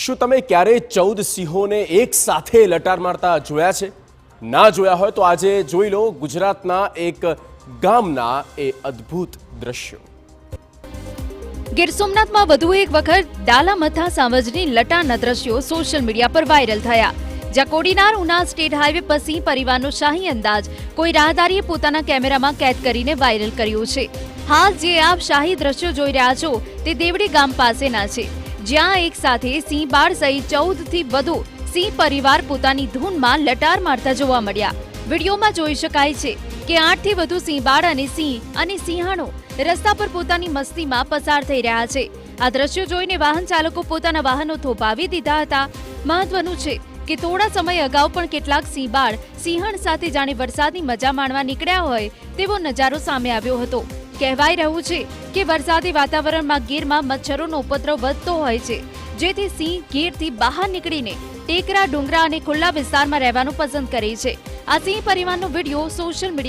શું તમે ક્યારેય 14 સિંહોને એક સાથે લટાર મારતા જોયા છે? ના જોયા હોય તો આજે જોઈ લો ગુજરાતના એક ગામના એ અદ્ભુત દ્રશ્યો। ગીર સોમનાથમાં વધુ એક વખત ડાલામથા સાવજની લટારના દ્રશ્યો સોશિયલ મીડિયા પર વાયરલ થયા, જ્યાં કોડીનાર ઉના સ્ટેટ હાઈવે પર સિંહ પરિવારનો શાહી અંદાજ કોઈ રાહદારીએ પોતાના કેમેરામાં કેદ કરીને વાયરલ કર્યો છે। હાલ જે આપ શાહી દ્રશ્યો જોઈ રહ્યા છો તે દેવડી ગામ પાસેના છે, જ્યાં એક સાથે સિંહ બાળ સહિત 14 થી વધુ સિંહ પરિવાર પોતાની ધૂનમાં લટાર મારતા જોવા મળ્યા। વિડીયોમાં જોઈ શકાય છે કે 8 થી વધુ સિંહ બાળ અને સિંહાણો રસ્તા પર પોતાની મસ્તીમાં પસાર થઈ રહ્યા છે। આ દ્રશ્યો જોઈને વાહન ચાલકો પોતાના વાહનો થોભાવી દીધા હતા। મહત્વનું છે કે થોડા સમય અગાઉ પણ કેટલાક સિંહ બાળ સિંહણ સાથે જાણે વરસાદની મજા માણવા નીકળ્યા હોય તેવો નજારો સામે આવ્યો હતો। કહેવાય રહ્યું છે કે વરસાદી વાતાવરણમાં ગીરમાં મચ્છરોનો ઉપદ્રવ વધતો હોય છે, જેથી સિંહ ગીરથી બહાર નીકળીને ટેકરા, ડુંગરા અને ખુલ્લા વિસ્તારમાં રહેવાનું પસંદ કરે છે। આ સિંહ પરિવારનો વિડીયો સોશિયલ મીડિયા